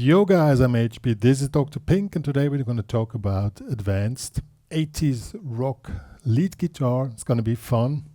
Yo guys, I'm HP, this is Dr. Pink, and today we're going to talk about advanced 80s rock lead guitar. It's going to be fun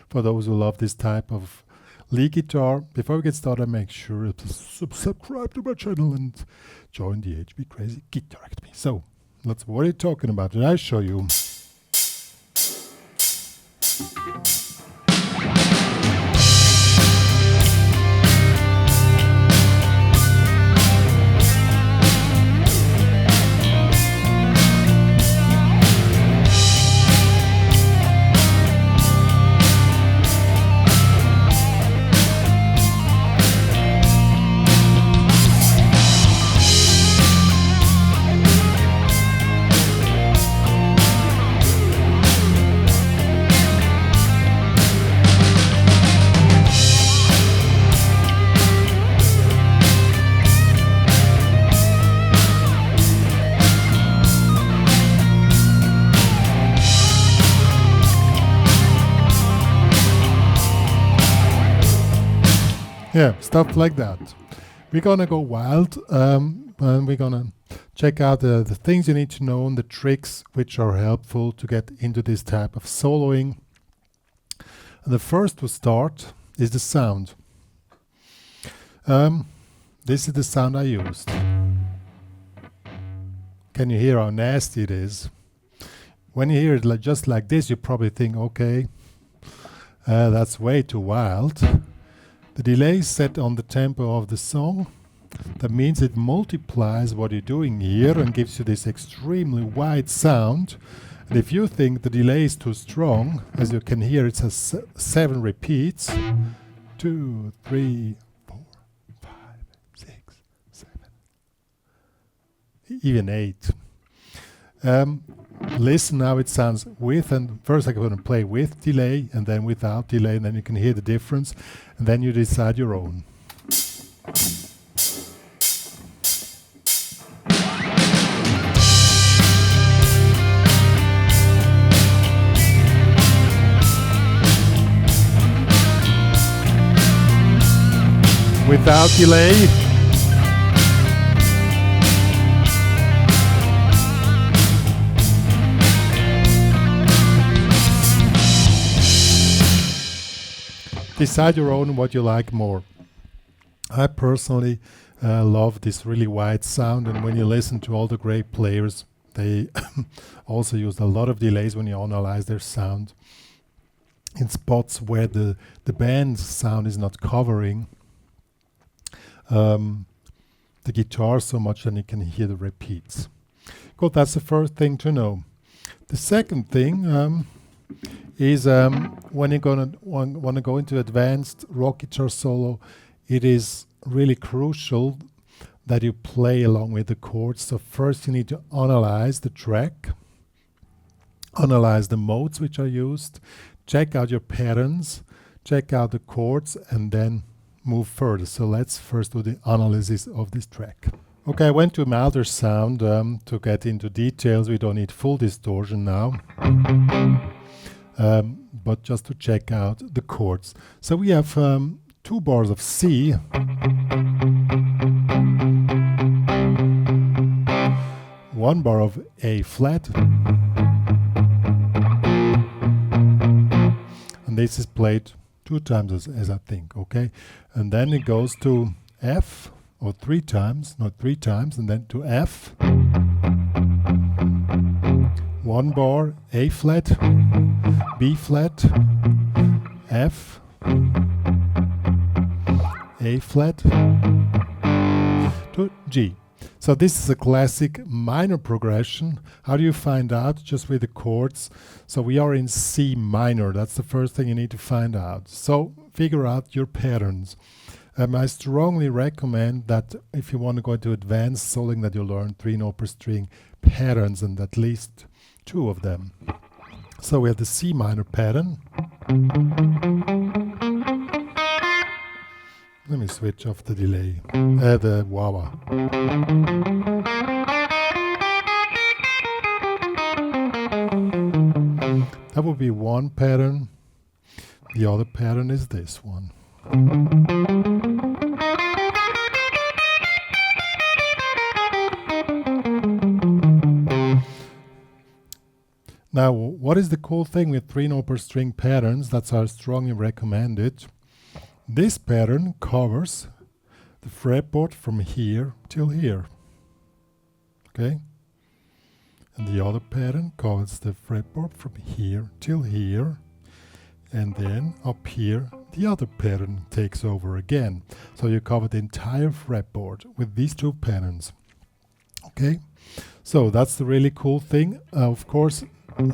for those who love this type of lead guitar. Before we get started, make sure to subscribe to my channel and join the HPCrazy Guitar Academy. So, what are you talking about? Did I show you? Yeah, stuff like that. We're gonna go wild, and we're gonna check out the things you need to know and the tricks which are helpful to get into this type of soloing. And the first to start is the sound. This is the sound I used. Can you hear how nasty it is? When you hear it just like this, you probably think, okay, that's way too wild. The delay is set on the tempo of the song. That means it multiplies what you're doing here and gives you this extremely wide sound. And if you think the delay is too strong, as you can hear, it has 7 repeats. 2, 3, 4, 5, 6, 7, even 8. Listen how it sounds with, and first I'm going to play with delay and then without delay, and then you can hear the difference, and then you decide your own. Without delay. Decide your own what you like more. I personally love this really wide sound, and when you listen to all the great players, they also use a lot of delays when you analyze their sound in spots where the band's sound is not covering the guitar so much that you can hear the repeats. Good, that's the first thing to know. The second thing is when you're gonna want to go into advanced rock guitar solo, it is really crucial that you play along with the chords. So first you need to analyze the track, analyze the modes which are used, check out your patterns, check out the chords, and then move further. So let's first do the analysis of this track. Okay, I went to milder sound to get into details. We don't need full distortion now. But just to check out the chords. So we have 2 bars of C, 1 bar of A flat, and this is played 2 times as I think, okay? And then it goes to F, or 3 times, not 3 times, and then to F. 1 bar, A flat, B flat, F, A flat, to G. So this is a classic minor progression. How do you find out? Just with the chords. So we are in C minor. That's the first thing you need to find out. So figure out your patterns. I strongly recommend that if you want to go into advanced soloing, that you learn 3-note per string patterns, and at least 2 of them. So we have the C minor pattern. Let me switch off the delay, the wah-wah. That would be one pattern. The other pattern is this one. Now, what is the cool thing with 3-note per string patterns? That's I strongly recommend it. This pattern covers the fretboard from here till here. Okay? And the other pattern covers the fretboard from here till here. And then up here, the other pattern takes over again. So you cover the entire fretboard with these two patterns. Okay? So that's the really cool thing. Of course, learning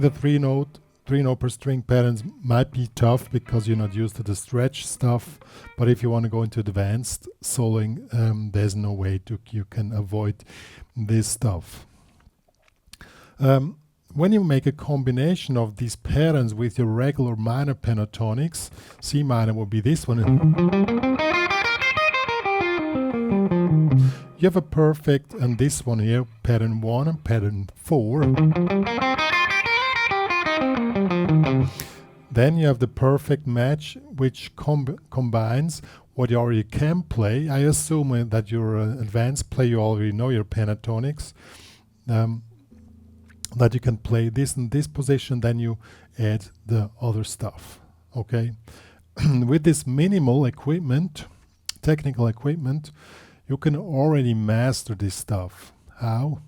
the 3-note per string patterns might be tough because you're not used to the stretch stuff, but if you want to go into advanced soloing, there's no way you can avoid this stuff. When you make a combination of these patterns with your regular minor pentatonics, C minor will be this one. You have a perfect, and this one here, pattern 1 and pattern 4. Then you have the perfect match, which combines what you already can play. I assume that you're an advanced player, you already know your pentatonics, that you can play this in this position, then you add the other stuff. Okay, with this minimal equipment, technical equipment, you can already master this stuff. How?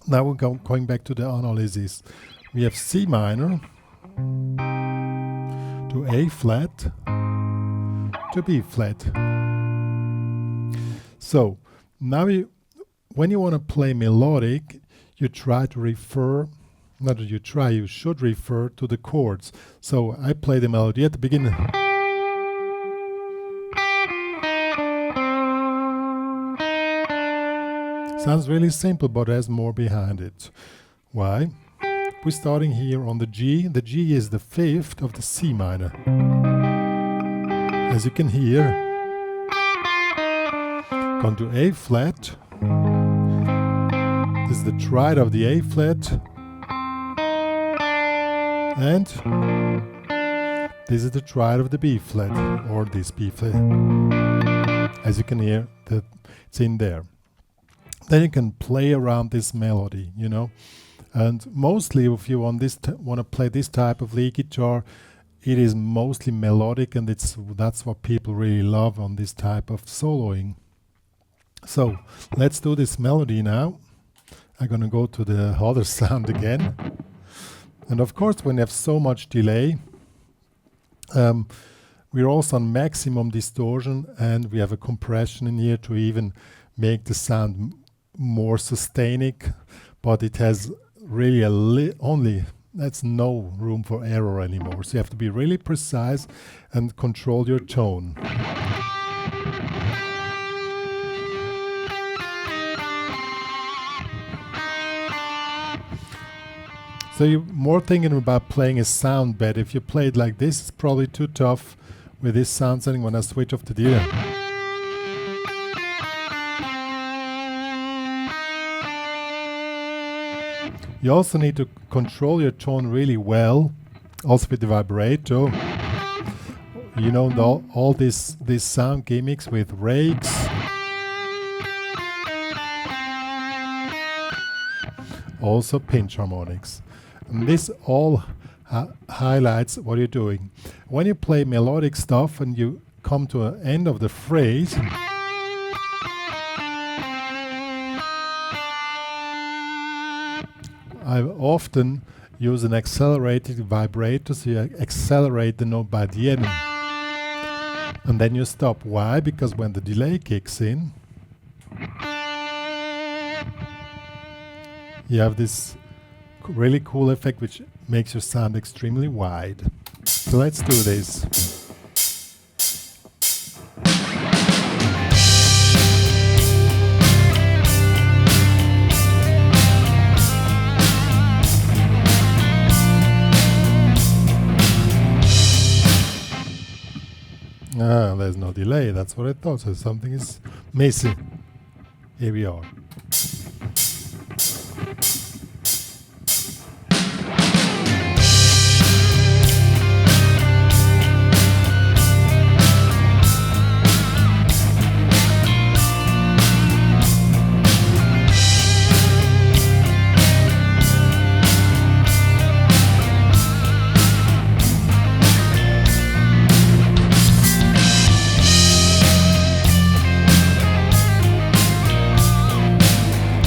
Now we're going back to the analysis. We have C minor to A flat to B flat. So now when you want to play melodic, you try to refer, not that you try, you should refer to the chords. So I play the melody at the beginning. Sounds really simple, but there's more behind it. Why? We're starting here on the G. The G is the 5th of the C minor. As you can hear, going to A flat. This is the triad of the A flat. And this is the triad of the B flat, or this B flat. As you can hear, it's in there. Then you can play around this melody, you know. And mostly if you want to play this type of lead guitar, it is mostly melodic, and that's what people really love on this type of soloing. So let's do this melody now. I'm gonna go to the other sound again. And of course, when you have so much delay, we're also on maximum distortion, and we have a compression in here to even make the sound more sustaining, but it has really that's no room for error anymore. So you have to be really precise and control your tone. So you're more thinking about playing a sound bed. If you play it like this, it's probably too tough with this sound setting. When I switch off the delay, you also need to control your tone really well, also with the vibrato. You know, all these sound gimmicks with rakes. Also pinch harmonics. And this all highlights what you're doing. When you play melodic stuff and you come to an end of the phrase, I often use an accelerated vibrato, so you accelerate the note by the end. And then you stop. Why? Because when the delay kicks in, you have this really cool effect which makes your sound extremely wide. So let's do this. There's no delay, that's what I thought, so something is missing. Here we are.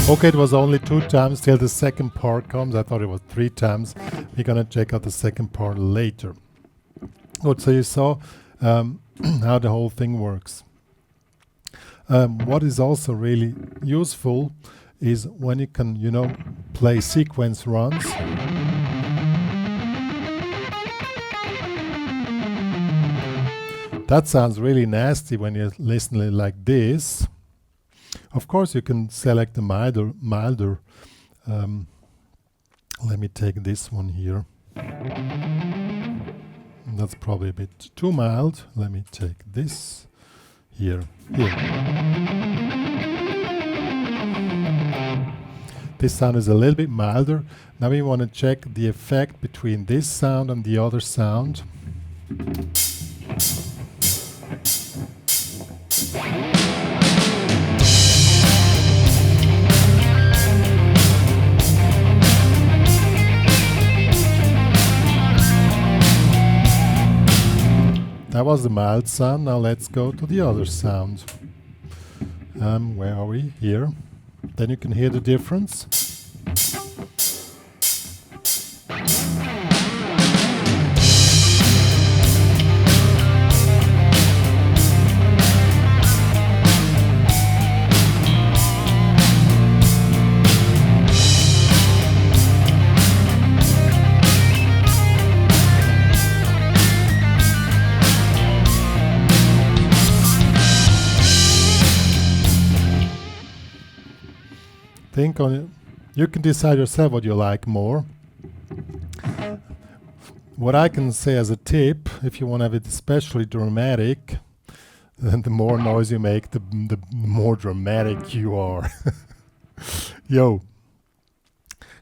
Okay, it was only 2 times till the second part comes. I thought it was 3 times. We're gonna check out the second part later. Good, so you saw how the whole thing works. What is also really useful is when you can, you know, play sequence runs. That sounds really nasty when you listen to it like this. Of course, you can select the milder. Let me take this one here. That's probably a bit too mild. Let me take this here. This sound is a little bit milder. Now we want to check the effect between this sound and the other sound. That was the mild sound. Now let's go to the other sound. Where are we? Here. Then you can hear the difference. Think on it. You can decide yourself what you like more. What I can say as a tip, if you want to have it especially dramatic, then the more noise you make, the more dramatic you are. Yo.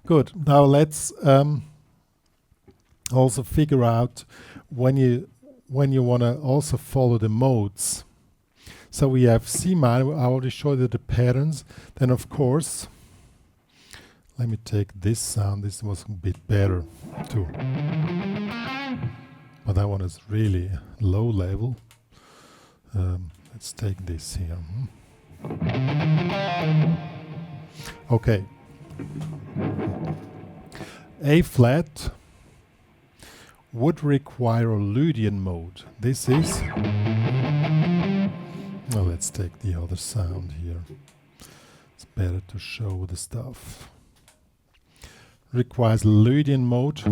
Good. Now let's also figure out when you want to also follow the modes. So we have C minor. I already showed you the patterns. Then of course, let me take this sound. This was a bit better too. But that one is really low level. Let's take this here. Okay. A flat would require a Lydian mode. This is... Well, let's take the other sound here. It's better to show the stuff. Requires Lydian mode.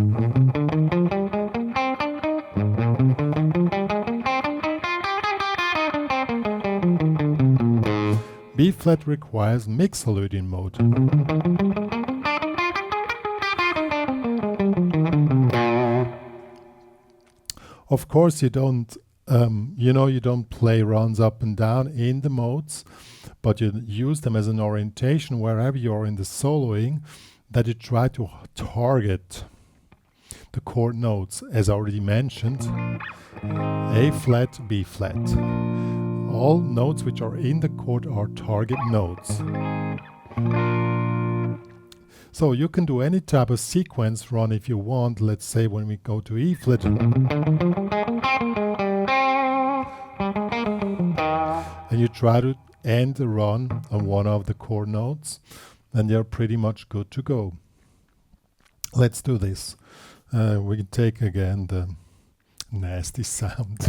B flat requires Mixolydian mode. Of course, you don't you don't play runs up and down in the modes, but you use them as an orientation wherever you are in the soloing, that you try to target the chord notes, as already mentioned. A flat, B flat. All notes which are in the chord are target notes. So you can do any type of sequence run if you want. Let's say when we go to E flat, and you try to end the run on one of the chord notes, then you're pretty much good to go. Let's do this. We can take again the nasty sound.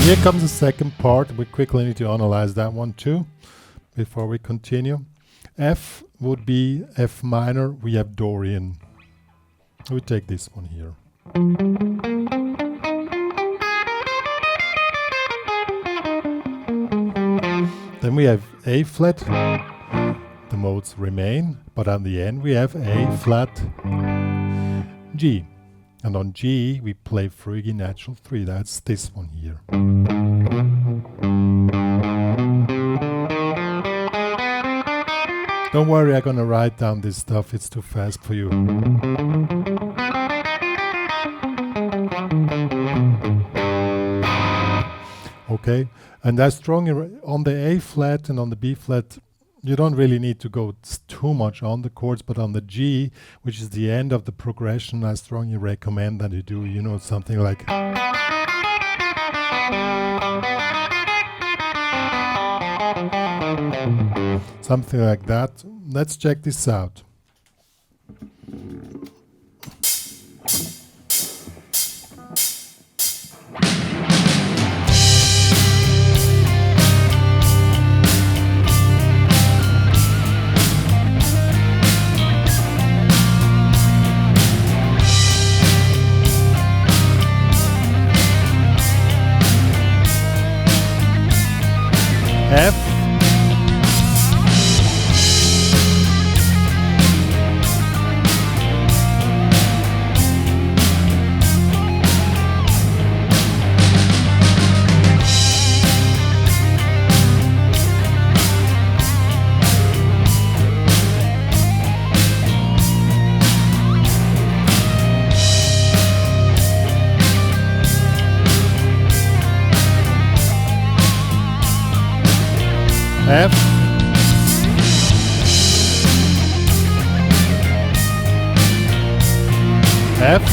Here comes the second part. We quickly need to analyze that one too before we continue. F would be F minor. We have Dorian. We take this one here. Then we have A flat. The modes remain, but on the end we have A flat, G. And on G, we play Fruggy Natural 3. That's this one here. Don't worry, I'm gonna write down this stuff, it's too fast for you. Okay, and I strongly on the A flat and on the B flat, you don't really need to go too much on the chords, but on the G, which is the end of the progression, I strongly recommend that you do, you know, something like something like that. Let's check this out. F, F, F,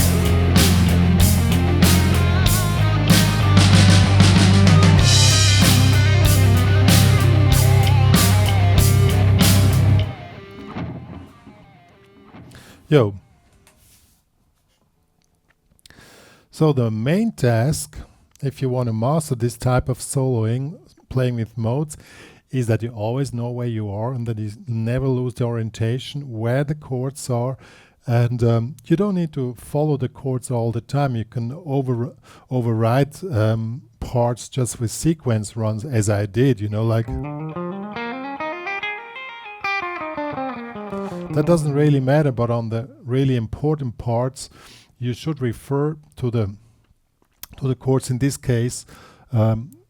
yo. So the main task, if you want to master this type of soloing, playing with modes, is that you always know where you are and that you never lose the orientation, where the chords are, and you don't need to follow the chords all the time. You can override parts just with sequence runs, as I did, you know, like that doesn't really matter, but on the really important parts you should refer to the chords. In this case,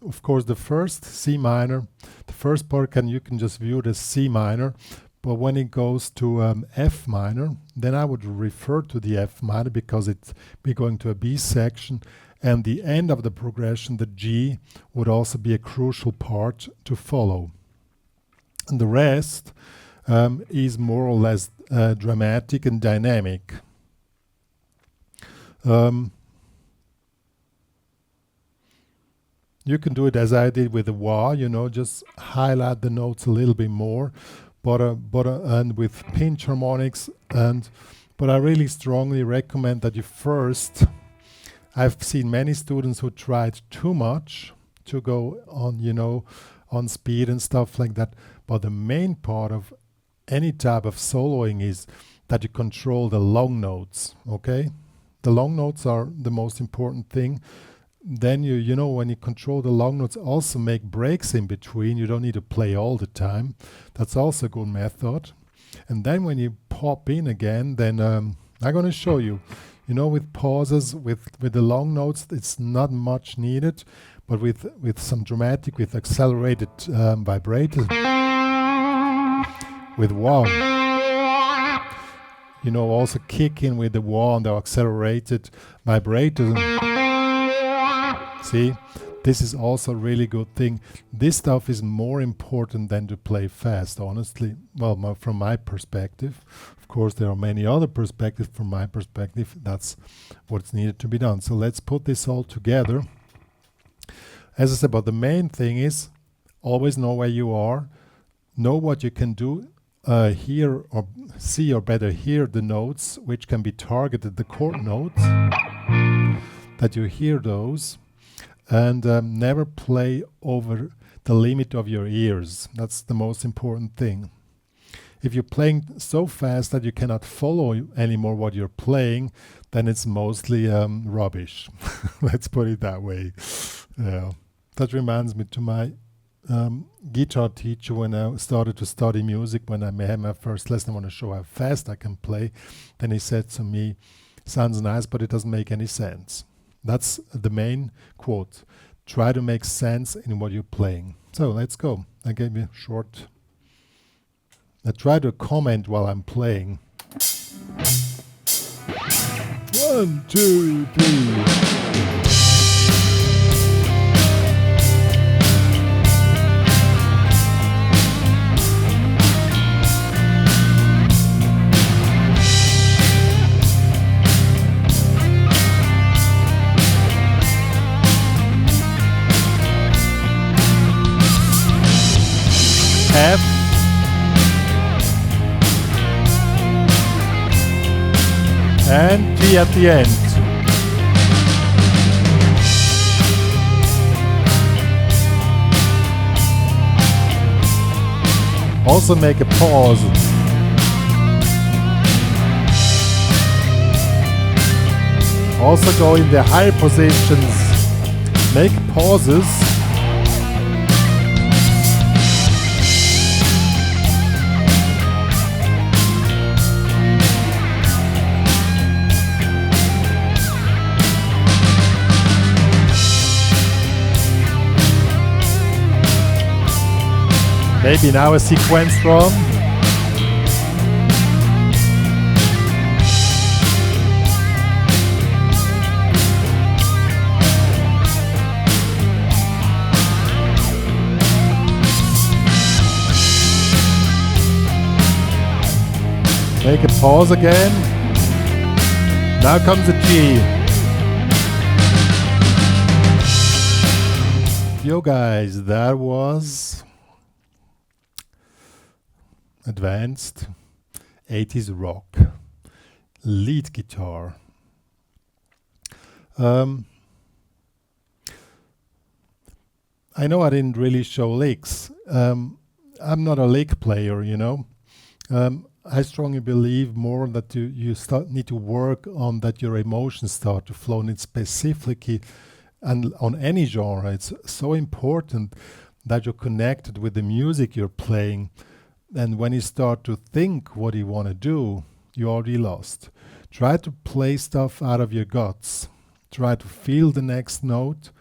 of course, the first C minor, the first part you can just view it as C minor, but when it goes to F minor, then I would refer to the F minor because it's be going to a B section, and the end of the progression, the G, would also be a crucial part to follow. And the rest is more or less dramatic and dynamic. You can do it as I did with the wah, you know, just highlight the notes a little bit more, and with pinch harmonics, but I really strongly recommend that you first, I've seen many students who tried too much to go on, you know, on speed and stuff like that, but the main part of any type of soloing is that you control the long notes, okay? The long notes are the most important thing. Then you know, when you control the long notes, also make breaks in between. You don't need to play all the time. That's also a good method. And then when you pop in again, then I'm going to show you. You know, with pauses, with the long notes, it's not much needed, but with some dramatic, with accelerated vibrators, with wah, you know, also kick in with the wah and the accelerated vibrators. See, this is also a really good thing. This stuff is more important than to play fast, honestly. Well, from my perspective. Of course, there are many other perspectives. From my perspective, that's what's needed to be done. So let's put this all together. As I said, but the main thing is always know where you are, know what you can do, hear or see, or better hear the notes which can be targeted, the chord notes, that you hear those. And never play over the limit of your ears. That's the most important thing. If you're playing so fast that you cannot follow anymore what you're playing, then it's mostly rubbish. Let's put it that way. Yeah. That reminds me to my guitar teacher when I started to study music. When I had my first lesson, I want to show how fast I can play. Then he said to me, "Sounds nice, but it doesn't make any sense." That's the main quote. Try to make sense in what you're playing. So let's go. I gave you a short I try to comment while I'm playing. 1, 2, 3. F, and G at the end. Also make a pause. Also go in the higher positions, make pauses. Maybe now a sequence drum. Make a pause again. Now comes a G. Yo guys, that was advanced 80s rock lead guitar. I know I didn't really show licks. I'm not a lick player, you know. I strongly believe more that you need to work on that your emotions start to flow, and it's specifically and on any genre. It's so important that you're connected with the music you're playing. And when you start to think what you want to do, you're already lost. Try to play stuff out of your guts. Try to feel the next note.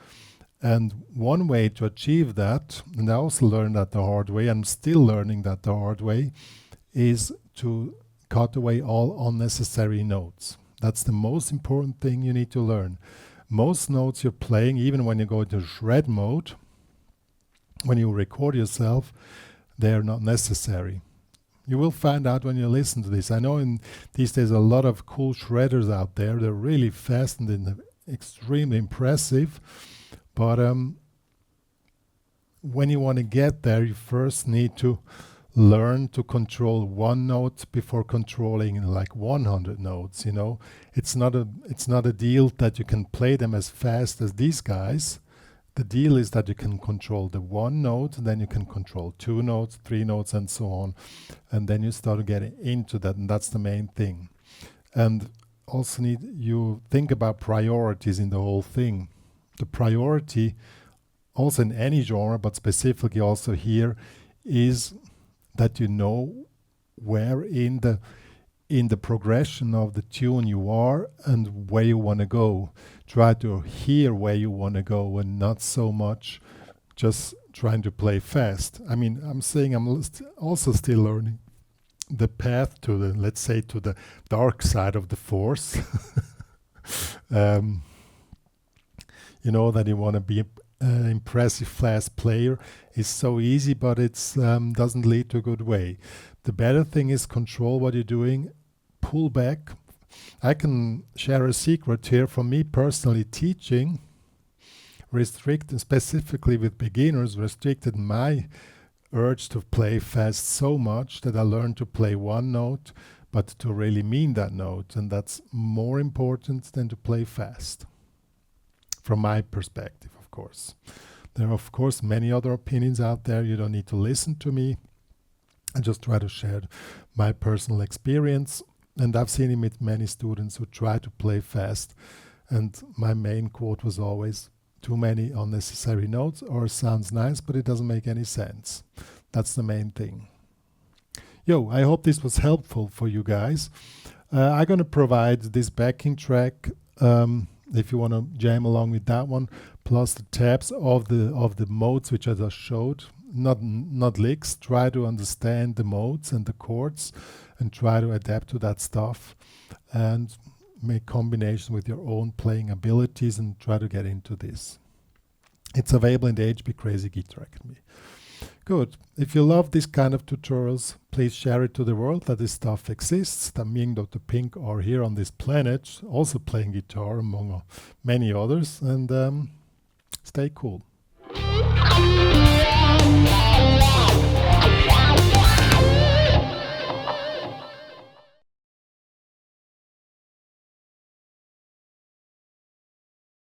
And one way to achieve that, and I also learned that the hard way, I'm still learning that the hard way, is to cut away all unnecessary notes. That's the most important thing you need to learn. Most notes you're playing, even when you go into shred mode, when you record yourself, they're not necessary. You will find out when you listen to this. I know in these days a lot of cool shredders out there. They're really fast and extremely impressive. But when you want to get there, you first need to learn to control one note before controlling like 100 notes. You know, it's not a deal that you can play them as fast as these guys. The deal is that you can control the one note, and then you can control 2 notes, 3 notes, and so on. And then you start getting into that, and that's the main thing. And also you think about priorities in the whole thing. The priority, also in any genre, but specifically also here, is that you know where in the progression of the tune you are and where you want to go. Try to hear where you want to go and not so much just trying to play fast. I mean, I'm saying I'm also still learning the path to the, let's say, to the dark side of the force. You know, that you want to be an impressive fast player is so easy, but it's doesn't lead to a good way. The better thing is control what you're doing, pull back. I can share a secret here from me personally. Teaching restricted, specifically with beginners, restricted my urge to play fast so much that I learned to play one note, but to really mean that note. And that's more important than to play fast, from my perspective, of course. There are, of course, many other opinions out there. You don't need to listen to me. I just try to share my personal experience. And I've seen it with many students who try to play fast. And my main quote was always, too many unnecessary notes, or sounds nice, but it doesn't make any sense. That's the main thing. Yo, I hope this was helpful for you guys. I'm going to provide this backing track if you want to jam along with that one, plus the tabs of the modes which I just showed. not licks. Try to understand the modes and the chords and try to adapt to that stuff and make combination with your own playing abilities and try to get into this. It's available in the HPCrazy Guitar Academy. Good. If you love this kind of tutorials, please share it to the world that this stuff exists, that me and Dr. Pink are here on this planet, also playing guitar among many others, and stay cool.